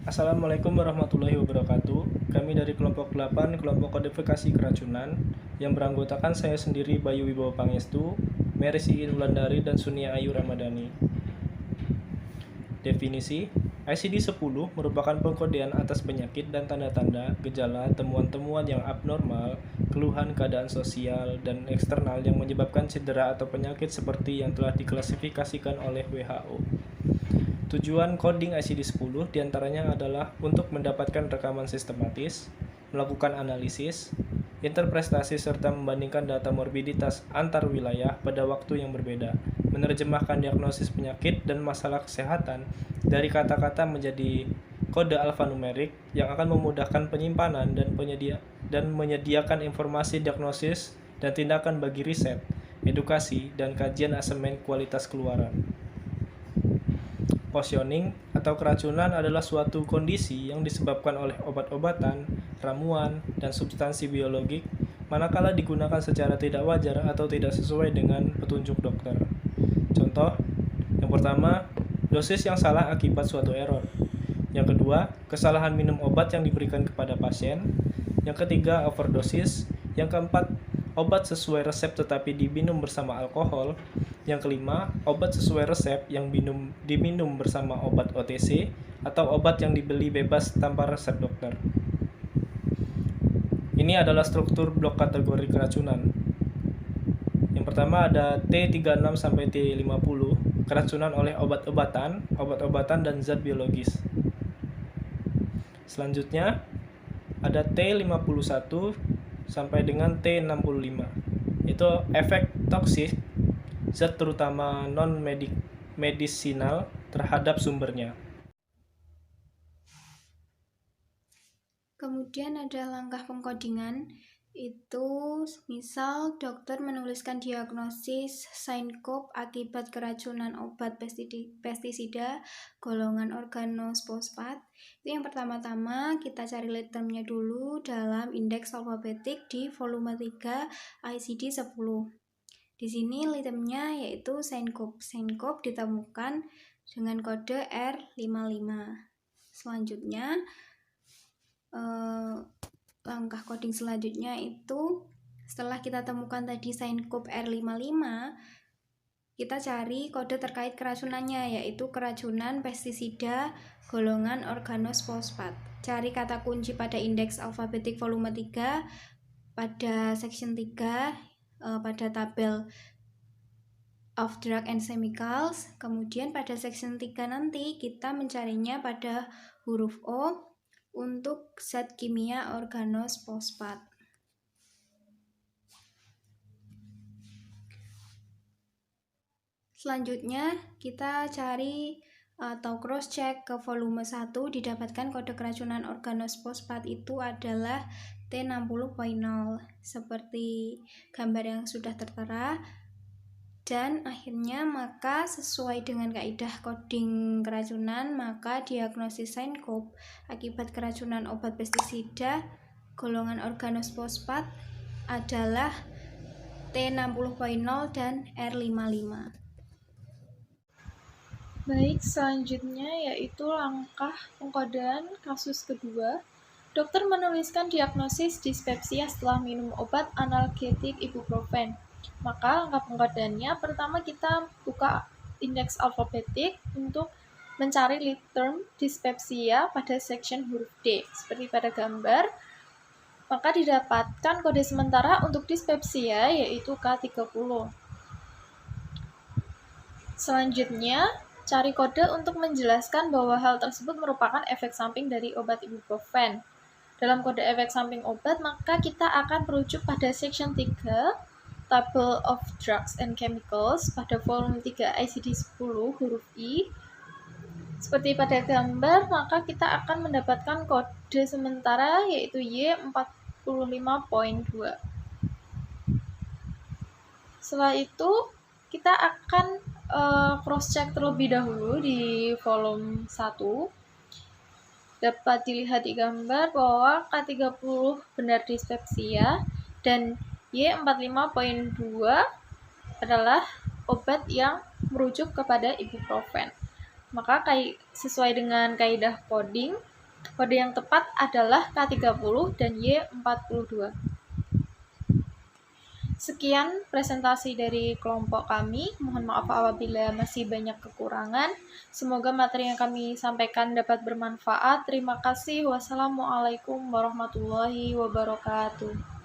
Assalamualaikum warahmatullahi wabarakatuh. Kami dari kelompok 8, kelompok kodifikasi keracunan, yang beranggotakan saya sendiri Bayu Wibowo Pangestu, Meris Iin Wulandari, dan Sunia Ayu Ramadhani. Definisi, ICD-10 merupakan pengkodean atas penyakit dan tanda-tanda, gejala, temuan-temuan yang abnormal, keluhan keadaan sosial, dan eksternal yang menyebabkan cedera atau penyakit seperti yang telah diklasifikasikan oleh WHO. Tujuan coding ICD-10 diantaranya adalah untuk mendapatkan rekaman sistematis, melakukan analisis, interpretasi serta membandingkan data morbiditas antar wilayah pada waktu yang berbeda, menerjemahkan diagnosis penyakit dan masalah kesehatan dari kata-kata menjadi kode alfanumerik yang akan memudahkan penyimpanan dan menyediakan informasi diagnosis dan tindakan bagi riset, edukasi, dan kajian asemen kualitas keluaran. Poisoning atau keracunan adalah suatu kondisi yang disebabkan oleh obat-obatan, ramuan, dan substansi biologik manakala digunakan secara tidak wajar atau tidak sesuai dengan petunjuk dokter. Contoh, yang pertama, dosis yang salah akibat suatu error. Yang kedua, kesalahan minum obat yang diberikan kepada pasien. Yang ketiga, overdosis. Yang keempat, obat sesuai resep tetapi diminum bersama alkohol. Yang kelima, obat sesuai resep yang diminum bersama obat OTC atau obat yang dibeli bebas tanpa resep dokter. Ini adalah struktur blok kategori keracunan. Yang pertama ada T36 sampai T50, keracunan oleh obat-obatan, dan zat biologis. Selanjutnya ada T51 sampai dengan T65. Itu efek toksik zat terutama non-medisinal terhadap sumbernya. Kemudian ada langkah pengkodingan, itu misal dokter menuliskan diagnosis sinkop akibat keracunan obat pestisida golongan organosfosfat. Itu yang pertama-tama kita cari letternya dulu dalam indeks alfabetik di volume 3 ICD-10. Di sini itemnya yaitu sinkop. Sinkop ditemukan dengan kode R55. Selanjutnya, langkah coding selanjutnya itu setelah kita temukan tadi sinkop R55, kita cari kode terkait keracunannya, yaitu keracunan pestisida golongan organosfosfat. Cari kata kunci pada indeks alfabetik volume 3 pada section 3 pada tabel of drug and chemicals. Kemudian pada section 3 nanti kita mencarinya pada huruf O untuk zat kimia organosfosfat. Selanjutnya kita cari atau cross check ke volume 1, didapatkan kode keracunan organosfosfat itu adalah T60.0 seperti gambar yang sudah tertera. Dan akhirnya maka sesuai dengan kaidah coding keracunan, maka diagnosis sinkop akibat keracunan obat pestisida golongan organosfosfat adalah T60.0 dan R55. Baik, selanjutnya yaitu langkah pengkodean kasus kedua. Dokter menuliskan diagnosis dispepsia setelah minum obat analgetik ibuprofen. Maka langkah pengkodeannya, pertama kita buka indeks alfabetik untuk mencari lead term dispepsia pada section huruf D. Seperti pada gambar, maka didapatkan kode sementara untuk dispepsia yaitu K30. Selanjutnya, cari kode untuk menjelaskan bahwa hal tersebut merupakan efek samping dari obat ibuprofen. Dalam kode efek samping obat, maka kita akan merujuk pada section 3, Table of Drugs and Chemicals, pada volume 3 ICD-10 huruf I. Seperti pada gambar, maka kita akan mendapatkan kode sementara yaitu Y45.2. Setelah itu, kita akan cross-check terlebih dahulu di volume 1. Dapat dilihat di gambar bahwa K30 benar dispepsia dan Y45.2 adalah obat yang merujuk kepada ibuprofen. Maka sesuai dengan kaidah coding, Kode yang tepat adalah K30 dan Y42. Sekian presentasi dari kelompok kami. Mohon maaf apabila masih banyak kekurangan. Semoga materi yang kami sampaikan dapat bermanfaat. Terima kasih. Wassalamualaikum warahmatullahi wabarakatuh.